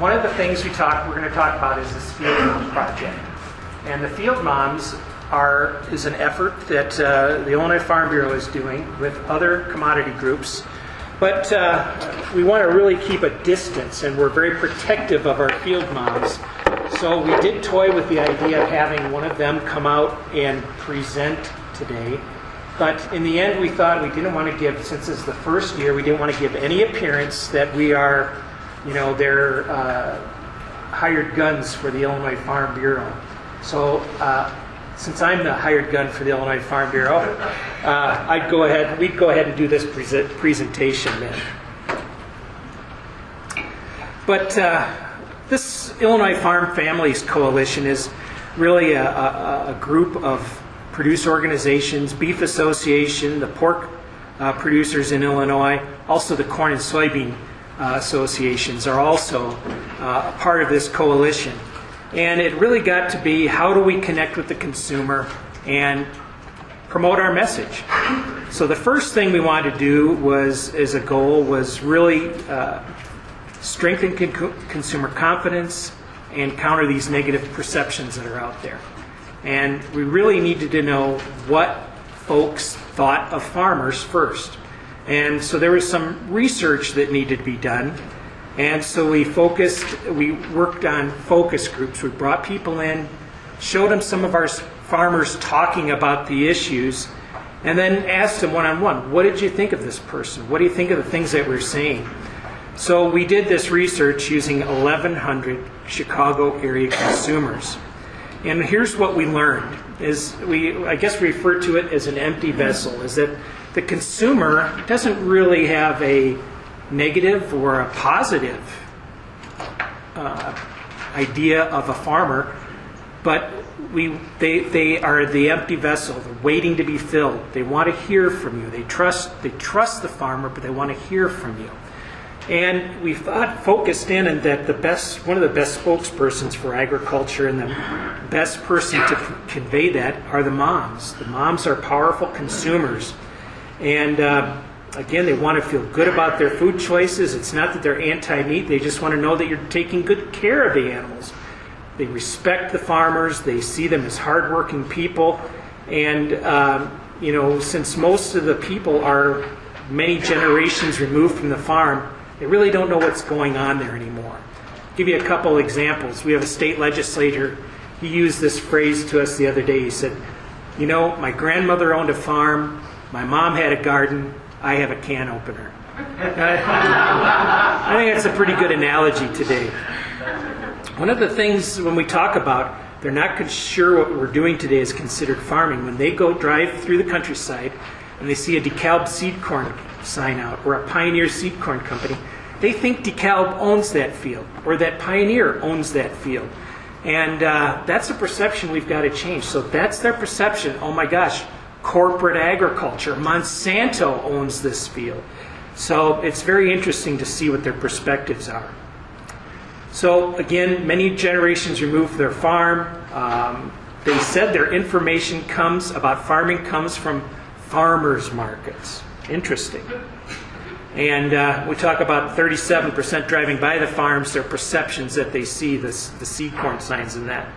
one of the things we're going to talk about is this Field Mom Project. And the Field Moms is an effort that the Illinois Farm Bureau is doing with other commodity groups. But we want to really keep a distance, and we're very protective of our field moms. So we did toy with the idea of having one of them come out and present today. But in the end, we thought we didn't want to give, since it's the first year, we didn't want to give any appearance that we are, their hired guns for the Illinois Farm Bureau. So since I'm the hired gun for the Illinois Farm Bureau, we'd go ahead and do this presentation then. But this Illinois Farm Families Coalition is really a group of producer organizations, Beef Association, the pork producers in Illinois, also the corn and soybean associations are also a part of this coalition. And it really got to be, how do we connect with the consumer and promote our message? So the first thing we wanted to do as a goal was really strengthen consumer confidence and counter these negative perceptions that are out there. And we really needed to know what folks thought of farmers first. And so there was some research that needed to be done. And so we worked on focus groups. We brought people in, showed them some of our farmers talking about the issues, and then asked them one-on-one, what did you think of this person? What do you think of the things that we're saying? So we did this research using 1,100 Chicago area consumers. And here's what we learned, I guess we refer to it as an empty vessel, is that the consumer doesn't really have a negative or a positive idea of a farmer, but they are the empty vessel. They're waiting to be filled. They want to hear from you. They trust the farmer, but they want to hear from you. And we focused in on that one of the best spokespersons for agriculture and the best person to convey that are the moms. The moms are powerful consumers. And again, they want to feel good about their food choices. It's not that they're anti-meat. They just want to know that you're taking good care of the animals. They respect the farmers. They see them as hardworking people. And, since most of the people are many generations removed from the farm, they really don't know what's going on there anymore. I'll give you a couple examples. We have a state legislator. He used this phrase to us the other day. He said, my grandmother owned a farm. My mom had a garden. I have a can opener. I think that's a pretty good analogy today. One of the things when we talk about they're not sure what we're doing today is considered farming, when they go drive through the countryside and they see a DeKalb seed corn sign out or a Pioneer seed corn company, they think DeKalb owns that field or that Pioneer owns that field. And that's a perception we've got to change. So that's their perception. Oh my gosh, corporate agriculture. Monsanto owns this field. So it's very interesting to see what their perspectives are. So again, many generations removed from their farm. They said their information about farming comes from farmers markets. Interesting. And we talk about 37% driving by the farms, their perceptions that they see the seed corn signs in that.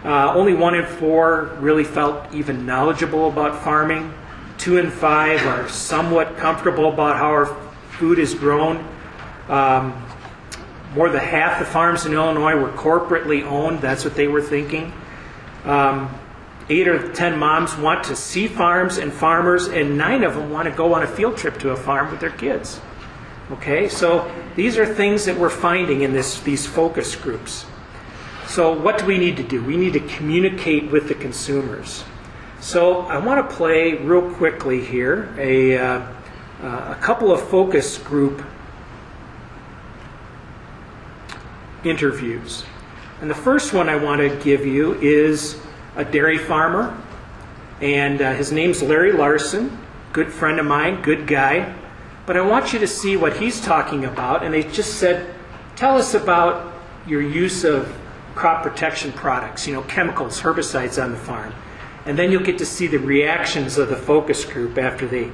Only 1 in 4 really felt even knowledgeable about farming. 2 in 5 are somewhat comfortable about how our food is grown. More than half the farms in Illinois were corporately owned. That's what they were thinking. 8 or 10 moms want to see farms and farmers, and 9 of them want to go on a field trip to a farm with their kids. Okay, so these are things that we're finding in these focus groups. So what do we need to do? We need to communicate with the consumers. So I want to play real quickly here a couple of focus group interviews. And the first one I want to give you is a dairy farmer, and his name's Larry Larson, good friend of mine, good guy. But I want you to see what he's talking about, and they just said, tell us about your use of crop protection products, chemicals, herbicides on the farm. And then you'll get to see the reactions of the focus group after they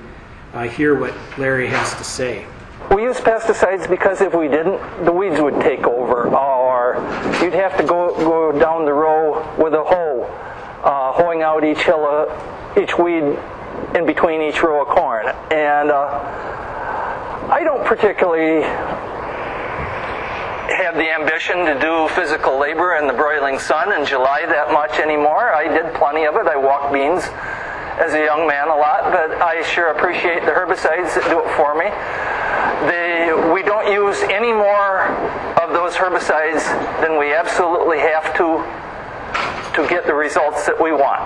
hear what Larry has to say. We use pesticides because if we didn't, the weeds would take over, or you'd have to go down the row with a hoe, hoeing out each weed in between each row of corn. And I don't particularly have the ambition to do physical labor in the broiling sun in July that much anymore. I did plenty of it. I walked beans as a young man a lot, but I sure appreciate the herbicides that do it for me. We don't use any more of those herbicides than we absolutely have to get the results that we want.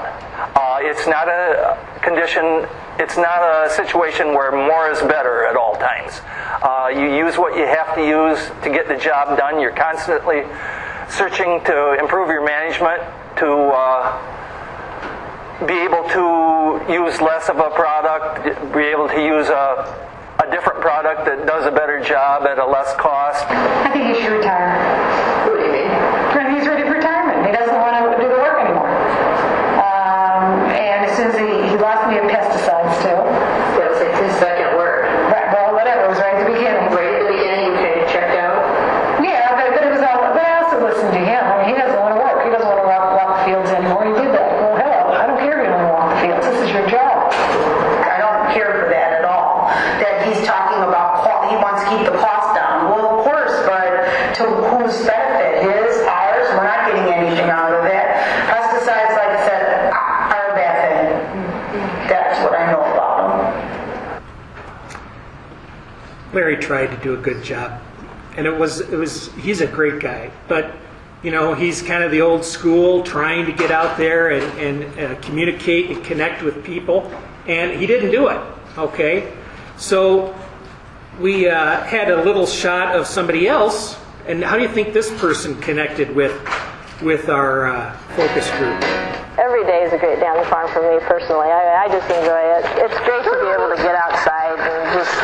It's not a condition, it's not a situation where more is better at all times. You use what you have to use to get the job done. You're constantly searching to improve your management, to be able to use less of a product, be able to use a different product that does a better job at a less cost. I think he should retire. What do you mean? He's ready for retirement. He doesn't want to do the work anymore. And as soon as he lost me at pesticides too. That was like his second word. Right, well, whatever. It was right at the beginning. Right at the beginning, you kind of checked out? Yeah, but it was all. But I also listened to him. I mean, he doesn't want to work. He doesn't want to walk the fields anymore. He did that. Well, hell, I don't care if you don't want to walk the fields. This is your job. I don't care for that at all. That he's talking about he wants to keep the cost down. Well, of course, but to whose benefit? His, ours? We're not getting anything out of it. Pesticides, like I said, are a bad thing. That's what I know about them. Larry tried to do a good job, and he's a great guy, but he's kind of the old school, trying to get out there and communicate and connect with people, and he didn't do it. Okay, so we had a little shot of somebody else, and how do you think this person connected with our focus group? Every day is a great day on the farm for me personally. I just enjoy it. It's great to be able to get outside and just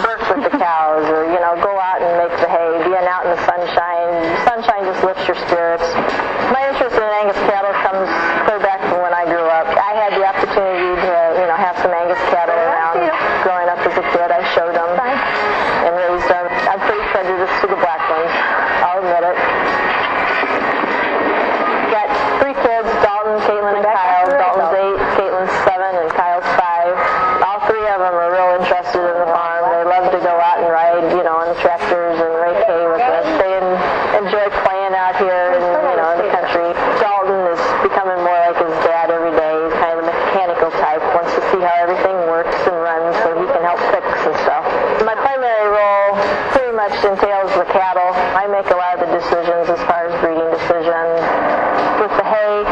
work with the cows, or go out and make the hay, being out in the sunshine. Sunshine just lifts your spirits. My interest in Angus cattle comes clear back from when I grew up. I had the opportunity to have some Angus cattle around growing up as a kid. I showed them and raised them. I'm pretty prejudiced to the black ones, I'll admit it. Got 3 kids, Dalton, Caitlin, and Kyle. Dalton's 8, Caitlin's 7, and Kyle's 5. All 3 of them are real interested in the farm. They love to go out and ride, on the tractors and rake hay with us. They enjoy playing out here in the country. Dalton is becoming more like his dad every day. He's kind of the mechanical type, wants to see how everything works and runs so he can help fix and stuff. My primary role pretty much entails the cattle. I make a lot of the decisions as far as breeding decisions. With the hay,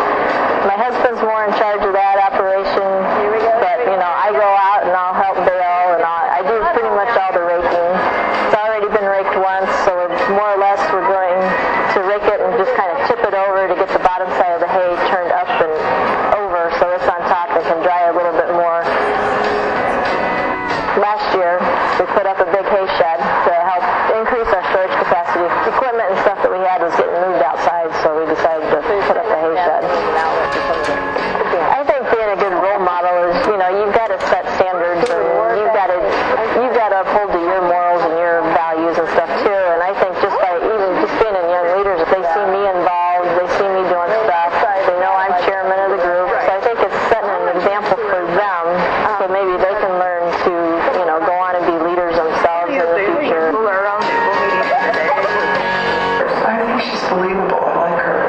my husband's more in charge of that operation, but I go out and I'll help bale, and I do pretty much all the raking. It's already been raked once, so more or less we're going to rake it and just kind of tip it over to get the bottom side of the hay turned up and over so it's on top and can dry a little bit more. Last year, we put up a big hay shed to help increase our storage capacity. Equipment and stuff that we had was getting moved outside, so we decided to put up a hay shed. I think being a good role model is, you've got to set standards, and you've got to uphold to your morals and your values and stuff too. And I think just by even just being in young leaders, if they see me involved, they see me doing stuff, they know I'm chairman of the group. So I think it's setting an example for them, so maybe they can learn to, go on and be leaders themselves in the future. I think she's believable. I like her.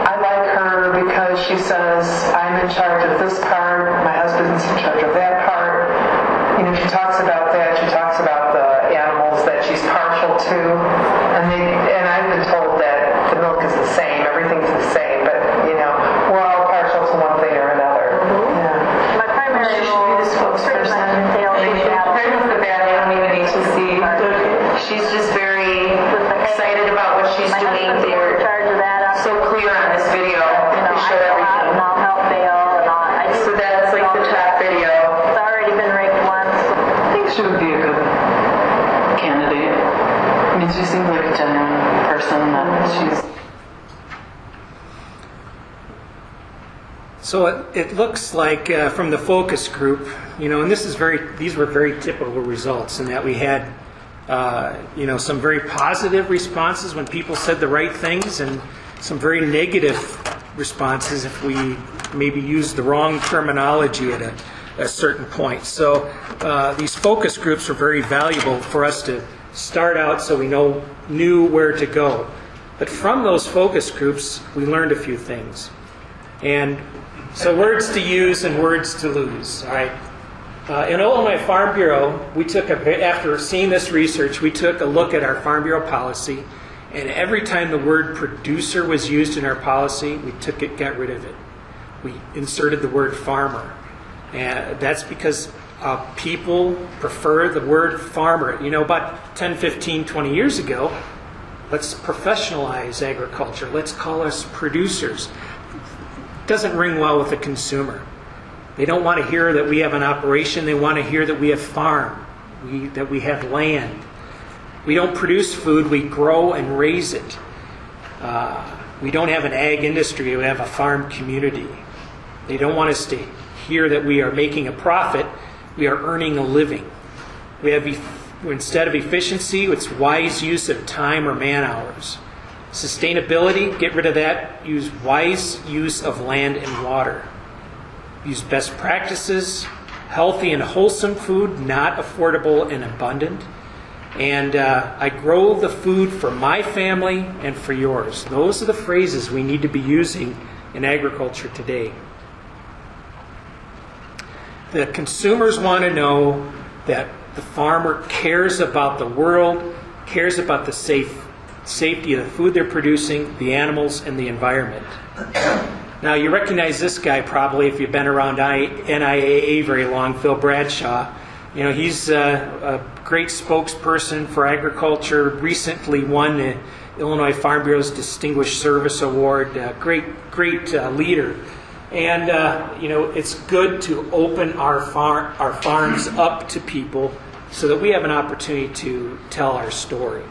I like her because she says, I'm in charge of this part, my husband's in charge of that part. She talks about that. She talks about the animals that she's partial to. And I've been told that the milk is the same, everything's the same, but, we're all partial to one thing or another. Yeah. My primary role is spokesperson. Right off the bat, I don't even need to see. She's just very excited about what she's doing. They're so clear on this video. They show everything. And I'll help bale, and So that's like the top video. It's already been raked once. I think she would be a good candidate. I mean, she seems like a genuine person that she's... So it looks like from the focus group, and these were very typical results in that we had Some very positive responses when people said the right things, and some very negative responses if we maybe used the wrong terminology at a certain point. So these focus groups were very valuable for us to start out so we knew where to go. But from those focus groups, we learned a few things. And so words to use and words to lose. All right. In Illinois Farm Bureau, after seeing this research, we took a look at our Farm Bureau policy, and every time the word producer was used in our policy, we got rid of it. We inserted the word farmer. And that's because people prefer the word farmer. About 10, 15, 20 years ago, let's professionalize agriculture. Let's call us producers. It doesn't ring well with the consumer. They don't want to hear that we have an operation. They want to hear that we have farm, that we have land. We don't produce food. We grow and raise it. We don't have an ag industry. We have a farm community. They don't want us to hear that we are making a profit. We are earning a living. We have, instead of efficiency, it's wise use of time or man hours. Sustainability, get rid of that. Use wise use of land and water. Use best practices, healthy and wholesome food, not affordable and abundant. And I grow the food for my family and for yours. Those are the phrases we need to be using in agriculture today. The consumers want to know that the farmer cares about the world, cares about the safety of the food they're producing, the animals, and the environment. Now, you recognize this guy probably if you've been around NIAA very long, Phil Bradshaw. He's a great spokesperson for agriculture, recently won the Illinois Farm Bureau's Distinguished Service Award, great leader. And, it's good to open our farms up to people so that we have an opportunity to tell our story.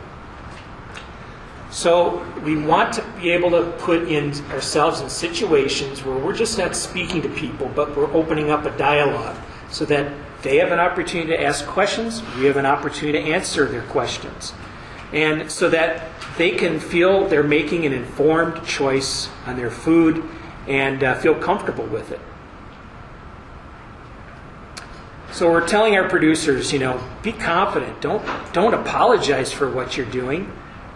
So we want to be able to put ourselves in situations where we're just not speaking to people, but we're opening up a dialogue so that they have an opportunity to ask questions, we have an opportunity to answer their questions, and so that they can feel they're making an informed choice on their food and feel comfortable with it. So we're telling our producers, be confident. Don't apologize for what you're doing.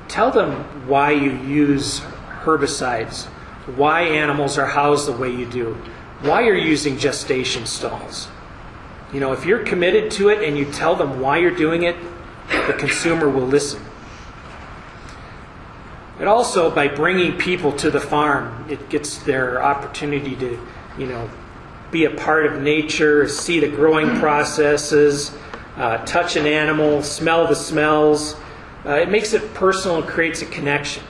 Tell them why you use herbicides, why animals are housed the way you do, why you're using gestation stalls. If you're committed to it and you tell them why you're doing it, the consumer will listen. But also, by bringing people to the farm, it gets their opportunity to, be a part of nature, see the growing processes, touch an animal, smell the smells. It makes it personal and creates a connection.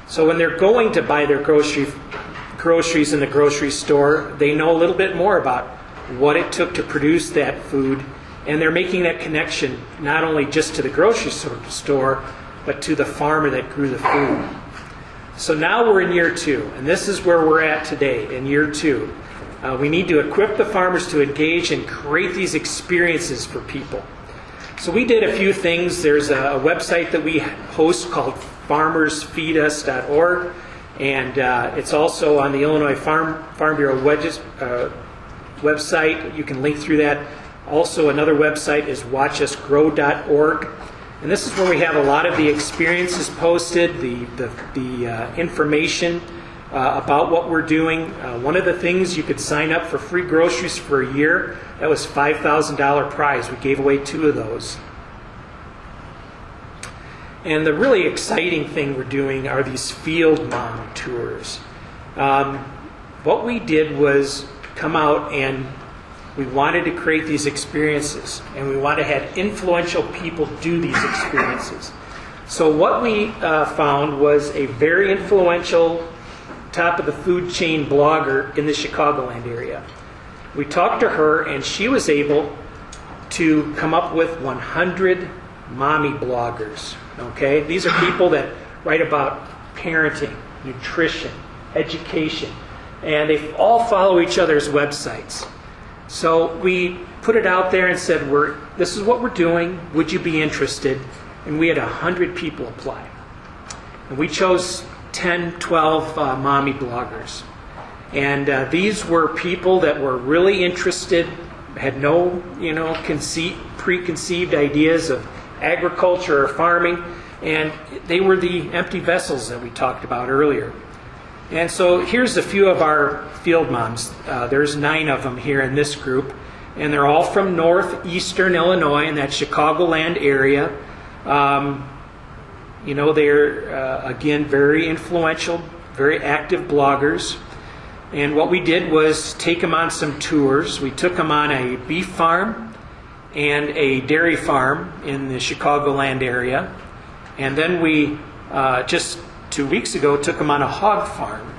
So when they're going to buy their groceries in the grocery store, they know a little bit more about what it took to produce that food, and they're making that connection not only just to the grocery store, but to the farmer that grew the food. So now we're in year 2, and this is where we're at today, in year 2. We need to equip the farmers to engage and create these experiences for people. So we did a few things. There's a website that we host called farmersfeedus.org, and it's also on the Illinois Farm Bureau website. You can link through that. Also, another website is watchusgrow.org. And this is where we have a lot of the experiences posted, the information about what we're doing. One of the things, you could sign up for free groceries for a year. That was $5,000 prize. We gave away 2 of those. And the really exciting thing we're doing are these field mom tours. What we did was come out and we wanted to create these experiences, and we wanted to have influential people do these experiences. So what we found was a very influential top of the food chain blogger in the Chicagoland area. We talked to her, and she was able to come up with 100 mommy bloggers. Okay, these are people that write about parenting, nutrition, education, and they all follow each other's websites. So we put it out there and said, this is what we're doing. Would you be interested? And we had 100 people apply. And we chose 10, 12 mommy bloggers. And these were people that were really interested, had no, preconceived ideas of agriculture or farming, and they were the empty vessels that we talked about earlier. And so here's a few of our field moms. There's 9 of them here in this group, and they're all from northeastern Illinois in that Chicagoland area. They're, again, very influential, very active bloggers. And what we did was take them on some tours. We took them on a beef farm and a dairy farm in the Chicagoland area. And then we, just 2 weeks ago, took them on a hog farm.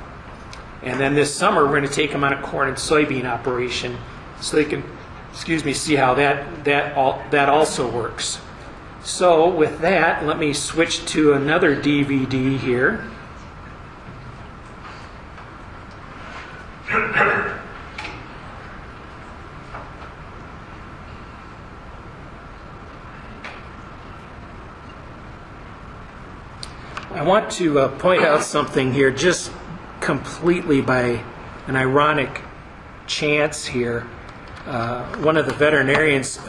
And then this summer, we're going to take them on a corn and soybean operation so they can, see how that also works. So with that, let me switch to another DVD here. I want to point out something here, just completely by an ironic chance here. One of the veterinarians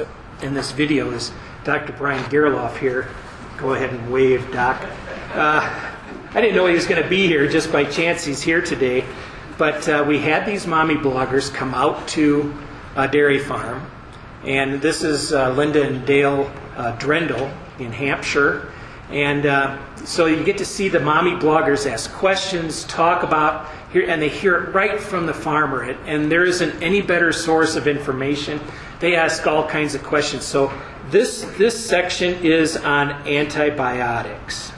in this video is Dr. Brian Gerloff here. Go ahead and wave, Doc. I didn't know he was going to be here. Just by chance he's here today. But we had these mommy bloggers come out to a dairy farm. And this is Linda and Dale Drendel in Hampshire. And so you get to see the mommy bloggers ask questions, talk about, and they hear it right from the farmer. And there isn't any better source of information. They ask all kinds of questions. So this section is on antibiotics.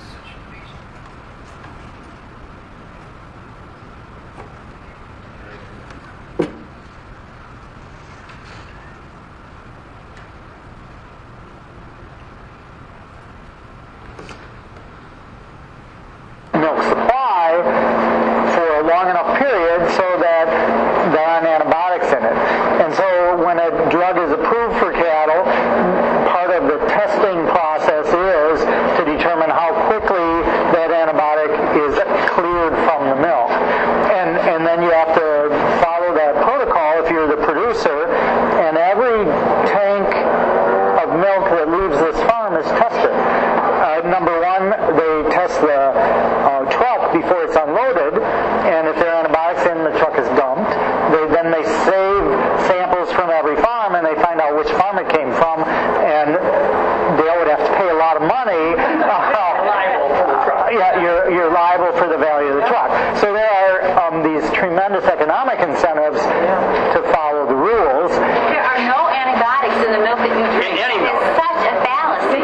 Milk supply for a long enough period so that there aren't antibiotics in it. And so when a drug is approved for cattle, part of the testing process is to determine how quickly that antibiotic is cleared from the milk. And then you have to follow that protocol if you're the producer, and every tank of milk that leaves this farm is tested. Number one, they test the truck before it's unloaded, and if there are antibiotics in, the truck is dumped. Then they save samples from every farm, and they find out which farm it came from, and Dale would have to pay a lot of money. Liable for the truck. Yeah, you're liable for the value of the truck. So there are these tremendous economic incentives to follow the rules. There are no antibiotics in the milk that you drink. It's such a fallacy.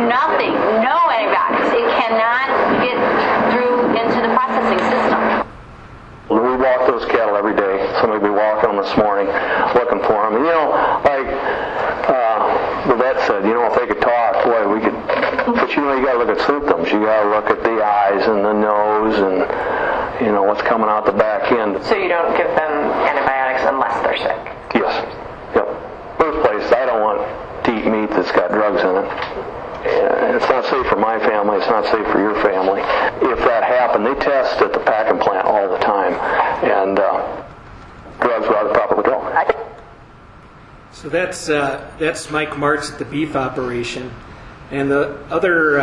Nothing. No antibiotics. It cannot get through into the processing system. We walk those cattle every day. Somebody will be walking them this morning, looking for them. And, the vet said, if they could talk, boy, we could. But you got to look at symptoms. You got to look at the eyes and the nose and what's coming out the back end. So you don't give them antibiotics unless they're sick? Yes. Yep. First place, I don't want to eat meat that's got drugs in it. It's not safe for my family. It's not safe for your family. If that happened, they test at the packing plant all the time, and drugs are out of proper control. So that's Mike Martz at the beef operation, and the other.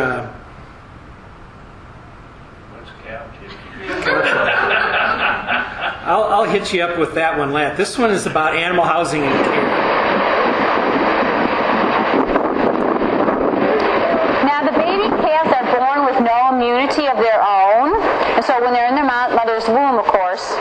I'll hit you up with that one last. This one is about animal housing and care. Now, the baby calves are born with no immunity of their own. And so when they're in their mother's womb, of course,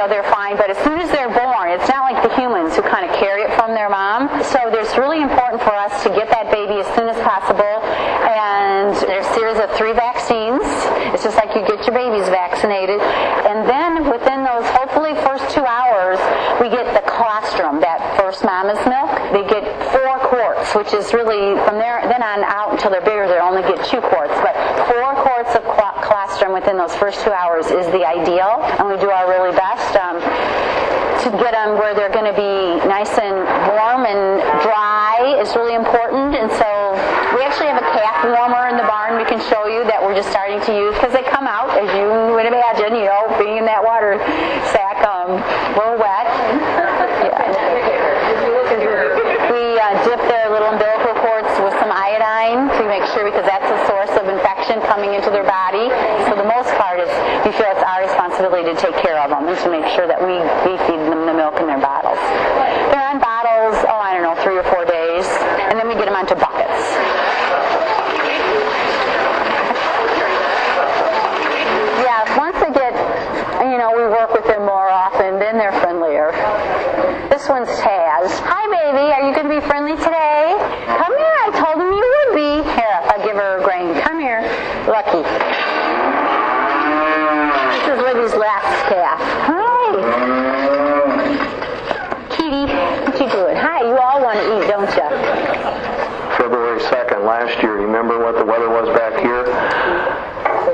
they're fine. But as soon as they're born, it's not like the humans who kind of carry it from their mom. So it's really important for us to get that baby as soon as possible. And there's a series of 3 vaccines. It's just like you get your babies vaccinated. And then within those, hopefully, first 2 hours, we get the colostrum, that first mama's milk. They get 4 quarts, which is really, from then on out until they're bigger, they only get 2 quarts. But 4 quarts of colostrum within those first 2 hours is the ideal. And we do our really best to get them where they're going to be nice and warm and dry is really important. And so we actually have a calf warmer in the barn we can show you that we're just starting to use because they come out, as you would imagine, you know, being in that water sack, a little wet. We dip their little umbilical cords with some iodine to make sure, because that's a source of infection coming into their body. So the most part is we feel it's our responsibility to take care of them and to make sure that we feed them the milk in their bottles. They're on bottles, 3 or 4 days, and then we get them onto buckets. Yeah, once they get, we work with them more often, then they're friendlier. This one's Taz. Hi, baby. Are you going to be friendly today? Come here. I told him you would be. Here, I'll give her a grain. Come here. Lucky. This is Libby's last calf. Hi. Kitty, what you doing? Hi. You all want to eat, don't you? February 2nd last year, you remember what the weather was back here?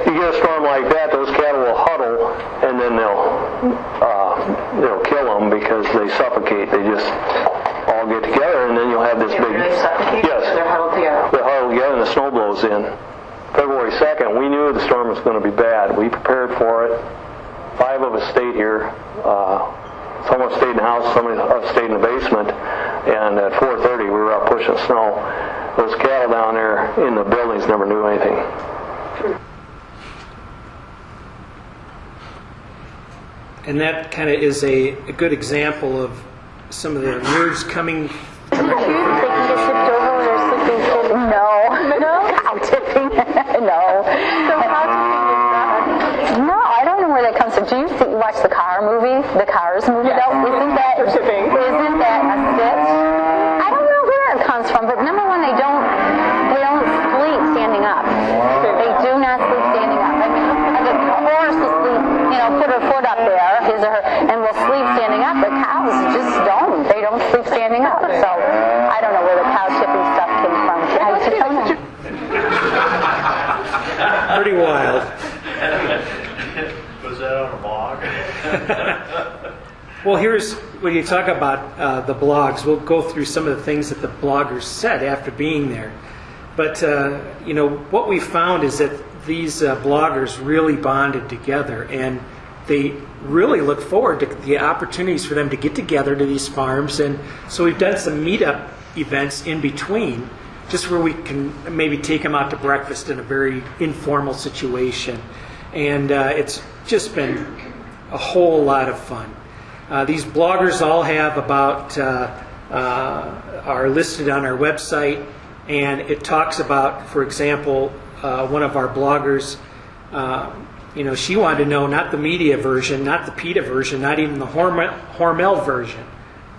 You get a storm like that, those cattle will huddle, and then they'll kill them because they suffocate. They just all get together, and then you'll have this big... They suffocate? Yes. They're huddled together. They're huddled together, and the snow blows in. February 2nd, we knew the storm was going to be bad. We prepared for it. 5 of us stayed here. Some of us stayed in the house, some of us stayed in the basement, and at 4:30 we were out pushing snow. Those cattle down there in the buildings never knew anything. And that kind of is a good example of some of the nerves coming directly from They can get tipped over when they're sleeping. No. Cow tipping? No. So cow tipping is not... No, I don't know where that comes from. Do you watch the Cars movie? The Cars movie? Yes. Isn't that a stitch? I don't know where it comes from, but number one, they don't sleep standing up. They do not sleep standing up. Like a horse will sleep, put her foot up there, his or her, and will sleep standing up. But cows just don't. They don't sleep standing up. So I don't know where the cow tipping stuff came from. I just don't know. pretty wild. Was that on a blog? Well, here's when you talk about the blogs. We'll go through some of the things that the bloggers said after being there. But what we found is that these bloggers really bonded together, and they really look forward to the opportunities for them to get together to these farms. And so we've done some meetup events in between, just where we can maybe take them out to breakfast in a very informal situation. And it's just been a whole lot of fun. These bloggers all have are listed on our website, and it talks about, for example, one of our bloggers, she wanted to know not the media version, not the PETA version, not even the Hormel version.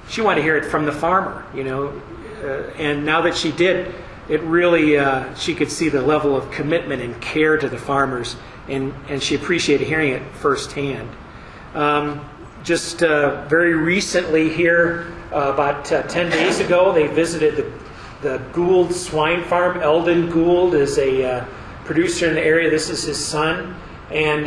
She wanted to hear it from the farmer, and now that she did, it really, she could see the level of commitment and care to the farmers, and she appreciated hearing it firsthand. Just very recently here, about 10 days ago, they visited the Gould swine farm. Eldon Gould is a producer in the area. This is his son. And,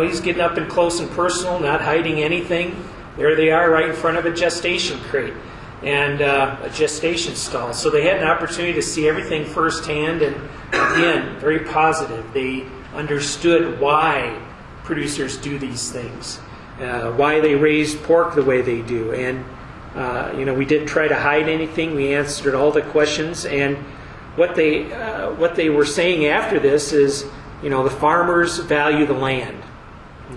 he's getting up and close and personal, not hiding anything. There they are right in front of a gestation crate and a gestation stall. So they had an opportunity to see everything firsthand, and again, very positive. They understood why producers do these things, why they raise pork the way they do. And, we didn't try to hide anything. We answered all the questions. And what they were saying after this is, the farmers value the land.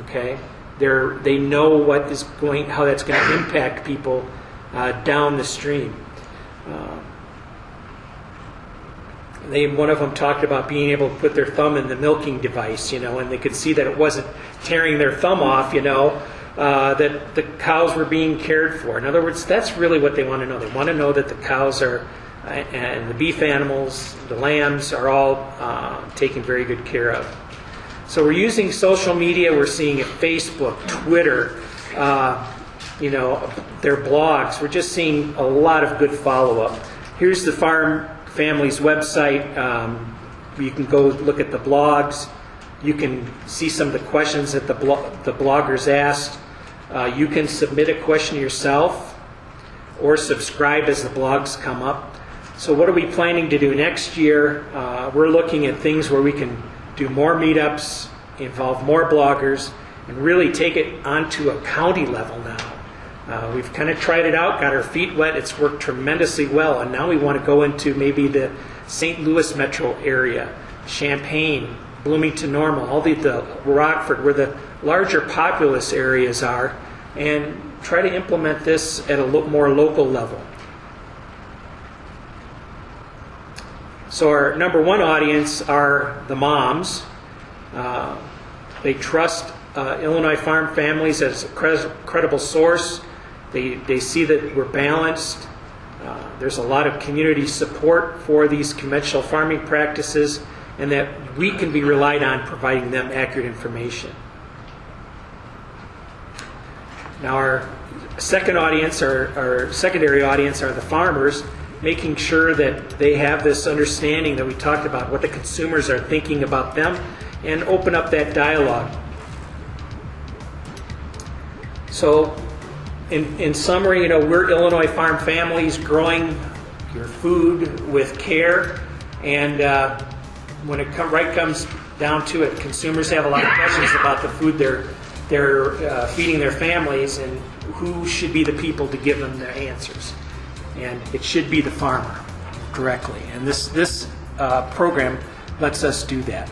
Okay, they know how that's going to impact people down the stream. One of them talked about being able to put their thumb in the milking device, and they could see that it wasn't tearing their thumb off, that the cows were being cared for. In other words, that's really what they want to know. They want to know that the cows and the beef animals, the lambs, are all taken very good care of. So we're using social media. We're seeing it Facebook, Twitter, their blogs. We're just seeing a lot of good follow-up. Here's the farm family's website. You can go look at the blogs. You can see some of the questions that the bloggers asked. You can submit a question yourself or subscribe as the blogs come up. So what are we planning to do next year? We're looking at things where we can do more meetups, involve more bloggers, and really take it onto a county level now. We've kind of tried it out, got our feet wet. It's worked tremendously well, and now we want to go into maybe the St. Louis metro area, Champaign, Bloomington Normal, all the Rockford, where the larger populous areas are, and try to implement this at a more local level. So our number one audience are the moms. They trust Illinois farm families as a credible source. They see that we're balanced. There's a lot of community support for these conventional farming practices, and that we can be relied on providing them accurate information. Now our second audience, our secondary audience, are the farmers, making sure that they have this understanding that we talked about, what the consumers are thinking about them, and open up that dialogue. So in summary, we're Illinois farm families growing your food with care, and when it comes down to it, consumers have a lot of questions about the food they're feeding their families, and who should be the people to give them their answers. And it should be the farmer directly. And this program lets us do that.